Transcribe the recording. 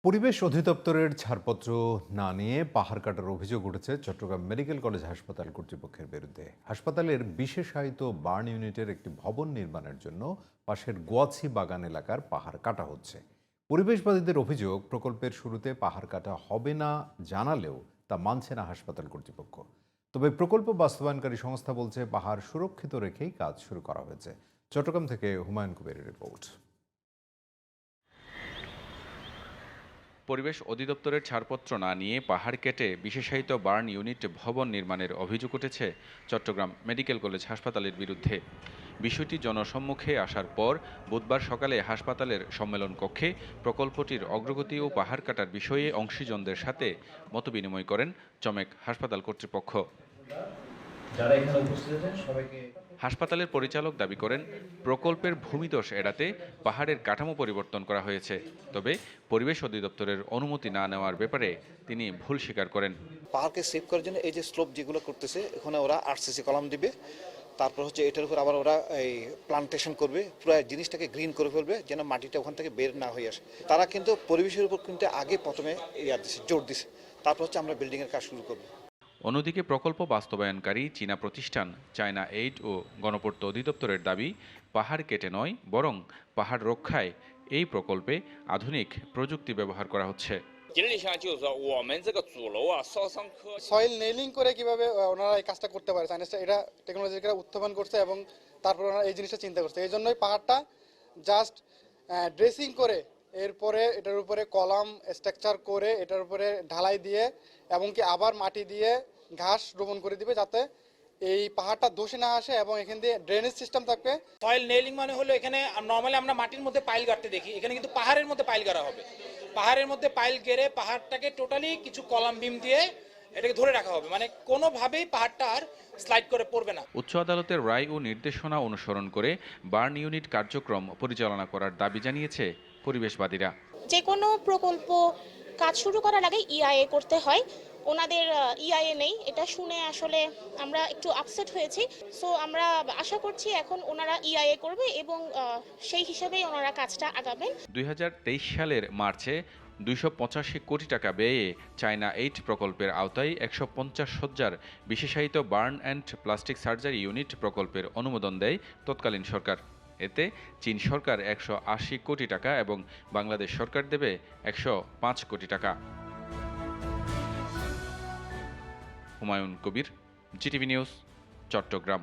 পরিবেশ অধিদপ্তরের ছাড়পত্র না নিয়ে পাহাড় কাটার অভিযোগ উঠেছে চট্টগ্রাম মেডিকেল কলেজ হাসপাতাল কর্তৃপক্ষের বিরুদ্ধে। হাসপাতালের বিশেষায়িত বার্ন ইউনিটের একটি ভবন নির্মাণের জন্য পাশের গোয়াছি বাগান এলাকার পাহাড় কাটা হচ্ছে। পরিবেশবাদীদের অভিযোগ, প্রকল্পের শুরুতে পাহাড় কাটা হবে না জানালেও তা মানছে না হাসপাতাল কর্তৃপক্ষ। তবে প্রকল্প বাস্তবায়নকারী সংস্থা বলছে পাহাড় সুরক্ষিত রেখেই কাজ শুরু করা হয়েছে। চট্টগ্রাম থেকে হুমায়ুন কবিরের রিপোর্ট। পরিবেশ অধিদপ্তরের ছাড়পত্র না নিয়ে পাহাড় কেটে বিশেষায়িত বার্ন ইউনিট ভবন নির্মাণের অভিযোগ উঠেছে চট্টগ্রাম মেডিকেল কলেজ হাসপাতালের বিরুদ্ধে। বিষয়টি জনসম্মুখে আসার পর বুধবার সকালে হাসপাতালের সম্মেলন কক্ষে প্রকল্পটির অগ্রগতি ও পাহাড় কাটার বিষয়ে অংশীজনদের সাথে মতবিনিময় করেন চমেক হাসপাতাল কর্তৃপক্ষ। হাসপাতালের পরিচালক দাবি করেন, প্রকল্পের ভূমিধস এড়াতে পাহাড়ের কাঠামো পরিবর্তন করা হয়েছে। তবে পরিবেশ অধিদপ্তরের অনুমতি না নেওয়ার ব্যাপারে তিনি ভুল স্বীকার করেন। পাহাড়কে সেভ করার জন্য এই যে স্লোপ যেগুলো করতেছে, এখানে ওরা আরসিসি কলাম দিবে, তারপর হচ্ছে এটার উপর আবার ওরা এই প্লান্টেশন করবে, পুরো জিনিসটাকে গ্রিন করে ফেলবে যেন মাটিটা ওখান থেকে বের না হয়ে আসে। তারা কিন্তু পরিবেশের উপর কিন্তু আগে প্রথমে জোর দিছে, তারপর হচ্ছে আমরা বিল্ডিংয়ের কাজ শুরু করবো। অন্যদিকে প্রকল্প বাস্তবায়নকারী চীনা প্রতিষ্ঠান চায়না এইড ও গণপূর্ত অধিদপ্তরের দাবি, পাহাড় কেটে নয় বরং পাহাড় রক্ষায় এই প্রকল্পে আধুনিক প্রযুক্তি ব্যবহার করা হচ্ছে। সয়েল নেইলিং করে কিভাবে ওনারা এই কাজটা করতে পারে, সায়েন্সটা এটা টেকনোলজিটা উত্থাপন করছে এবং তারপর ওনারা এই জিনিসটা চিন্তা করছে। এই জন্যই পাহাড়টা জাস্ট ড্রেসিং করে এরপরে এটার উপরে কলাম স্ট্রাকচার করে এটার উপরে ঢালাই দিয়ে এমনকি আবার মাটি দিয়ে ঘাস রোপণ করে দিবে, যাতে এই পাহাড়টা ধসে না আসে এবং এখান দিয়ে ড্রেনেজ সিস্টেম থাকবে। সয়েল নেইলিং মানে হলো এখানে নর্মালি আমরা মাটির মধ্যে পাইল গাড়তে দেখি, এখানে কিন্তু পাহাড়ের মধ্যে পাইল গাড়া হবে। পাহাড়ের মধ্যে পাইল গেড়ে পাহাড়টাকে টোটালি কিছু কলাম বিম দিয়ে এটাকে ধরে রাখা হবে, মানে কোনোভাবেই পাহাড়টা আর স্লাইড করে পড়বে না। উচ্চ আদালতের রায় ও নির্দেশনা অনুসরণ করে বার্ন ইউনিট কার্যক্রম পরিচালনা করার দাবি জানিয়েছে পরিবেশবাদীরা। যে কোনো প্রকল্প কাজ শুরু করার আগে ইআইএ করতে হয়, ওনাদের ইআইএ নেই। এটা শুনে আসলে আমরা একটু আপসেট হয়েছি। সো আমরা আশা করছি এখন ওনারা ইআইএ করবে এবং সেই হিসাবেই ওনারা কাজটা আগাবেন। 2023 সালের মার্চে 285 কোটি টাকা ব্যয়ে চায়না এইড প্রকল্পের আওতায় 150 সজ্জার বিশেষায়িত burn and plastic surgery unit প্রকল্পের অনুমোদন দেয় তৎকালীন সরকার। এতে চীন সরকার 180 কোটি টাকা এবং বাংলাদেশ সরকার দেবে 105 কোটি টাকা। Humayun Kabir, GTV news, Chittagong.